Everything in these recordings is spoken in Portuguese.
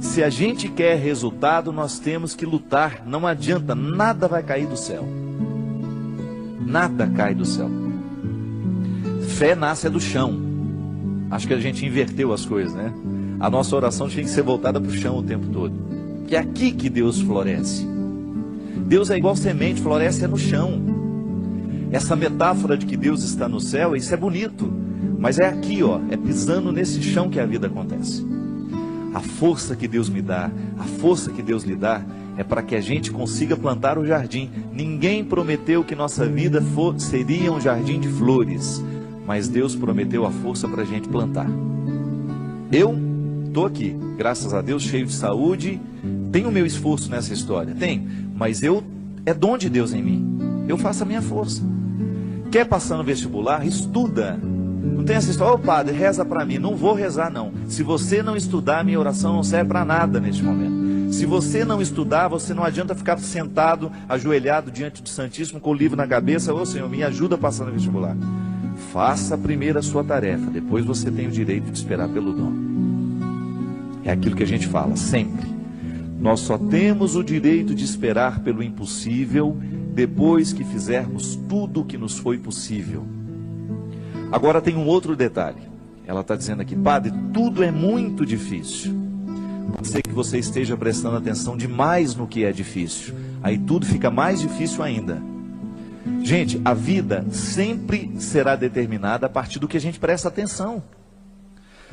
Se a gente quer resultado, nós temos que lutar. Não adianta, nada vai cair do céu. Nada cai do céu. Fé nasce do chão. Acho que a gente inverteu as coisas, né? A nossa oração tinha que ser voltada para o chão o tempo todo. Que é aqui que Deus floresce. Deus é igual semente, floresce no chão. Essa metáfora de que Deus está no céu, isso é bonito. Mas é aqui, ó, é pisando nesse chão que a vida acontece. A força que Deus me dá, a força que Deus lhe dá, é para que a gente consiga plantar o jardim. Ninguém prometeu que nossa vida seria um jardim de flores, mas Deus prometeu a força para a gente plantar. Eu estou aqui, graças a Deus, cheio de saúde. Tem o meu esforço nessa história? Tem, mas é dom de Deus em mim. Eu faço a minha força. Quer passar no vestibular? Estuda. Não tem essa história, ô padre, reza para mim. Não vou rezar não. Se você não estudar, minha oração não serve para nada neste momento. Se você não estudar, você não adianta ficar sentado, ajoelhado diante do Santíssimo, com o livro na cabeça. Ô Senhor, me ajuda a passar no vestibular. Faça primeiro a sua tarefa, depois você tem o direito de esperar pelo dom. É aquilo que a gente fala sempre. Nós só temos o direito de esperar pelo impossível depois que fizermos tudo o que nos foi possível. Agora tem um outro detalhe. Ela está dizendo aqui, padre, tudo é muito difícil. Pode ser que você esteja prestando atenção demais no que é difícil. Aí tudo fica mais difícil ainda. Gente, a vida sempre será determinada a partir do que a gente presta atenção.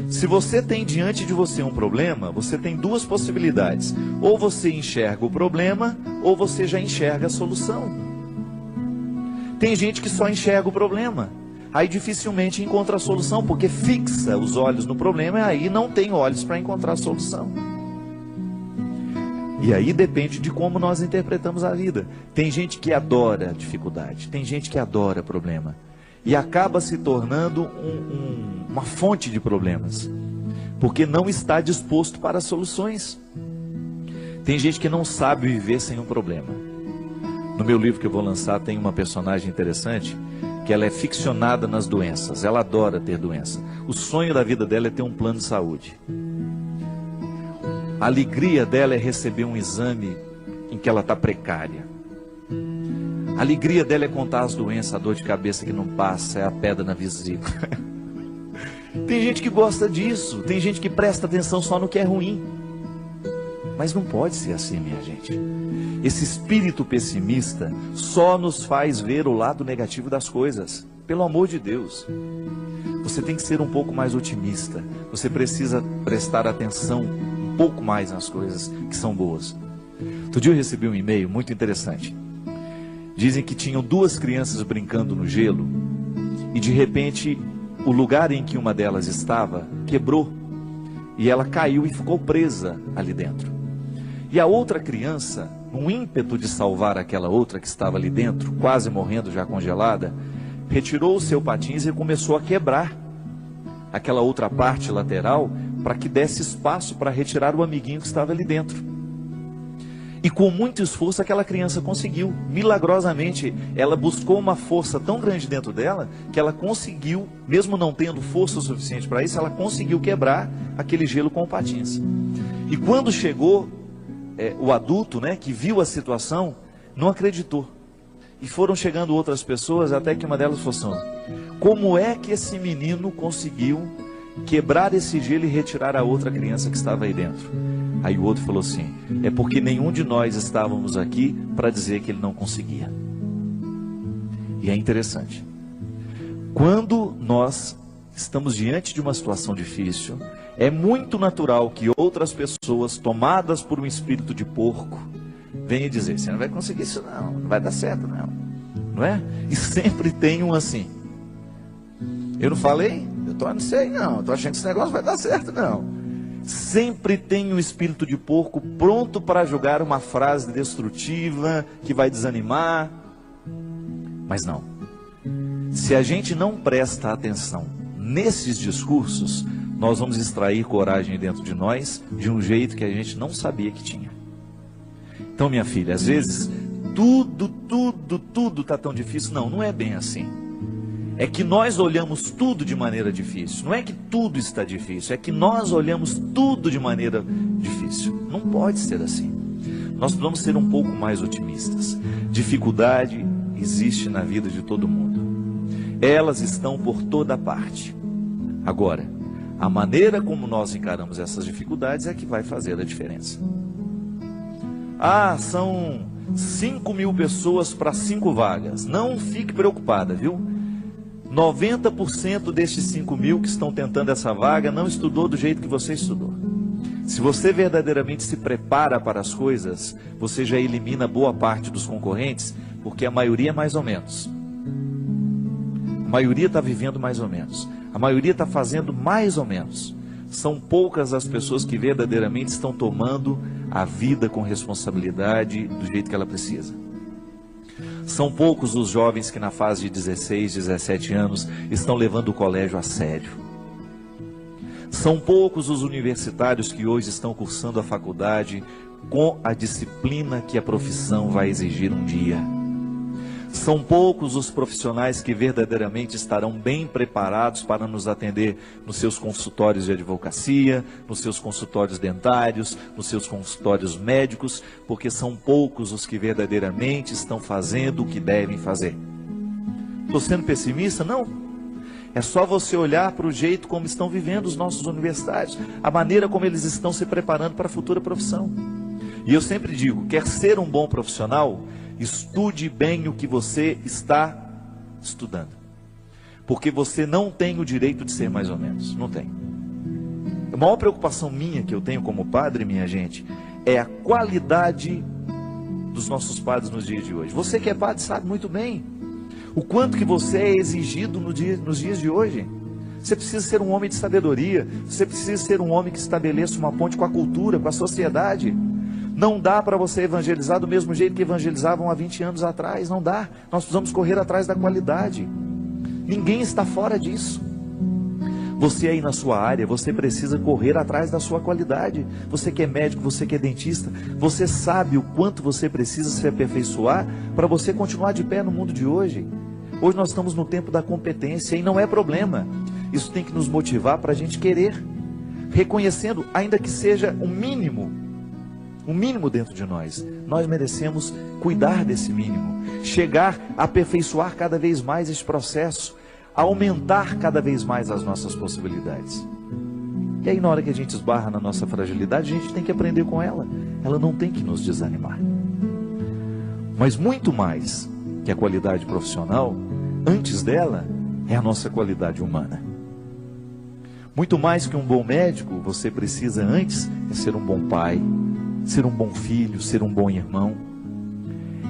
Se você tem diante de você um problema, você tem duas possibilidades. Ou você enxerga o problema, ou você já enxerga a solução. Tem gente que só enxerga o problema. Aí dificilmente encontra a solução, porque fixa os olhos no problema e aí não tem olhos para encontrar a solução. E aí depende de como nós interpretamos a vida. Tem gente que adora dificuldade, tem gente que adora problema. E acaba se tornando uma fonte de problemas, porque não está disposto para soluções. Tem gente que não sabe viver sem um problema. No meu livro que eu vou lançar tem uma personagem interessante, que ela é ficcionada nas doenças, ela adora ter doença. O sonho da vida dela é ter um plano de saúde. A alegria dela é receber um exame em que ela está precária. A alegria dela é contar as doenças, a dor de cabeça que não passa, é a pedra na vesícula. Tem gente que gosta disso, tem gente que presta atenção só no que é ruim. Mas não pode ser assim, minha gente. Esse espírito pessimista só nos faz ver o lado negativo das coisas. Pelo amor de Deus. Você tem que ser um pouco mais otimista. Você precisa prestar atenção um pouco mais nas coisas que são boas. Outro dia eu recebi um e-mail muito interessante. Dizem que tinham duas crianças brincando no gelo e de repente o lugar em que uma delas estava quebrou e ela caiu e ficou presa ali dentro. E a outra criança, num ímpeto de salvar aquela outra que estava ali dentro, quase morrendo já congelada, retirou o seu patins e começou a quebrar aquela outra parte lateral para que desse espaço para retirar o amiguinho que estava ali dentro. E com muito esforço aquela criança conseguiu, milagrosamente, ela buscou uma força tão grande dentro dela, que ela conseguiu, mesmo não tendo força o suficiente para isso, ela conseguiu quebrar aquele gelo com o patins. E quando chegou o adulto, né, que viu a situação, não acreditou. E foram chegando outras pessoas, até que uma delas falou assim, como é que esse menino conseguiu quebrar esse gelo e retirar a outra criança que estava aí dentro? Aí o outro falou assim, é porque nenhum de nós estávamos aqui para dizer que ele não conseguia. E é interessante. Quando nós estamos diante de uma situação difícil, é muito natural que outras pessoas, tomadas por um espírito de porco, venham dizer, você não vai conseguir isso não, não vai dar certo não. Não é? E sempre tem um assim, eu não falei? Eu não sei não, estou achando que esse negócio vai dar certo não. Sempre tem um espírito de porco pronto para jogar uma frase destrutiva, que vai desanimar. Mas não. Se a gente não presta atenção nesses discursos, nós vamos extrair coragem dentro de nós, de um jeito que a gente não sabia que tinha. Então, minha filha, às vezes, tudo está tão difícil. Não, não é bem assim. É que nós olhamos tudo de maneira difícil. Não é que tudo está difícil, é que nós olhamos tudo de maneira difícil. difícil. Não pode ser assim. Nós precisamos ser um pouco mais otimistas. Dificuldade existe na vida de todo mundo. Elas estão por toda parte. Agora, a maneira como nós encaramos essas dificuldades é que vai fazer a diferença. São 5.000 pessoas para 5 vagas. Não fique preocupada, viu? 90% destes 5.000 que estão tentando essa vaga não estudou do jeito que você estudou. Se você verdadeiramente se prepara para as coisas, você já elimina boa parte dos concorrentes, porque a maioria é mais ou menos. A maioria está vivendo mais ou menos. A maioria está fazendo mais ou menos. São poucas as pessoas que verdadeiramente estão tomando a vida com responsabilidade do jeito que ela precisa. São poucos os jovens que na fase de 16, 17 anos estão levando o colégio a sério. São poucos os universitários que hoje estão cursando a faculdade com a disciplina que a profissão vai exigir um dia. São poucos os profissionais que verdadeiramente estarão bem preparados para nos atender nos seus consultórios de advocacia, nos seus consultórios dentários, nos seus consultórios médicos, porque são poucos os que verdadeiramente estão fazendo o que devem fazer. Estou sendo pessimista? Não. É só você olhar para o jeito como estão vivendo os nossos universitários, a maneira como eles estão se preparando para a futura profissão. E eu sempre digo, quer ser um bom profissional? Estude bem o que você está estudando. Porque você não tem o direito de ser mais ou menos. Não tem. A maior preocupação minha que eu tenho como padre, minha gente, é a qualidade dos nossos padres nos dias de hoje. Você que é padre sabe muito bem o quanto que você é exigido nos dias de hoje. Você precisa ser um homem de sabedoria. Você precisa ser um homem que estabeleça uma ponte com a cultura, com a sociedade. Não dá para você evangelizar do mesmo jeito que evangelizavam há 20 anos atrás. Não dá. Nós precisamos correr atrás da qualidade. Ninguém está fora disso. Você aí na sua área, você precisa correr atrás da sua qualidade. Você que é médico, você que é dentista, você sabe o quanto você precisa se aperfeiçoar para você continuar de pé no mundo de hoje. Hoje nós estamos no tempo da competência e não é problema. Isso tem que nos motivar para a gente querer, reconhecendo, ainda que seja o mínimo dentro de nós. Nós merecemos cuidar desse mínimo, chegar a aperfeiçoar cada vez mais esse processo, aumentar cada vez mais as nossas possibilidades. E aí na hora que a gente esbarra na nossa fragilidade, a gente tem que aprender com ela. Ela não tem que nos desanimar. Mas muito mais que a qualidade profissional, antes dela, é a nossa qualidade humana. Muito mais que um bom médico, você precisa antes é ser um bom pai, ser um bom filho, ser um bom irmão.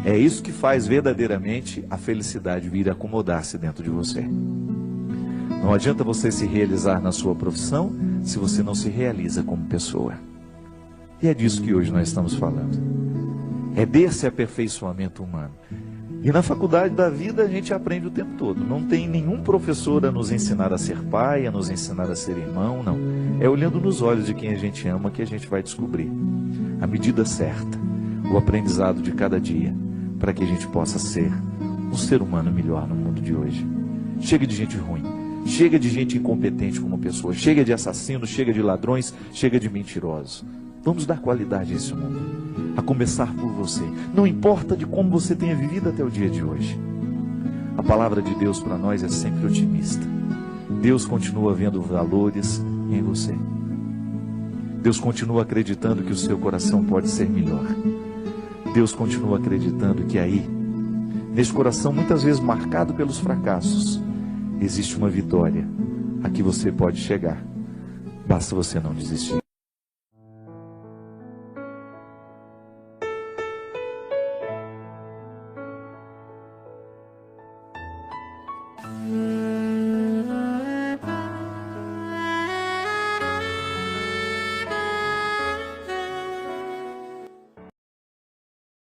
É isso que faz verdadeiramente a felicidade vir acomodar-se dentro de você. Não adianta você se realizar na sua profissão se você não se realiza como pessoa. E é disso que hoje nós estamos falando. É desse aperfeiçoamento humano. E na faculdade da vida a gente aprende o tempo todo. Não tem nenhum professor a nos ensinar a ser pai, a nos ensinar a ser irmão, não. É olhando nos olhos de quem a gente ama que a gente vai descobrir a medida certa, o aprendizado de cada dia, para que a gente possa ser um ser humano melhor no mundo de hoje. Chega de gente ruim, chega de gente incompetente como pessoa, chega de assassinos, chega de ladrões, chega de mentirosos. Vamos dar qualidade a esse mundo, a começar por você. Não importa de como você tenha vivido até o dia de hoje. A palavra de Deus para nós é sempre otimista. Deus continua vendo valores em você. Deus continua acreditando que o seu coração pode ser melhor. Deus continua acreditando que aí, nesse coração muitas vezes marcado pelos fracassos, existe uma vitória a que você pode chegar. Basta você não desistir.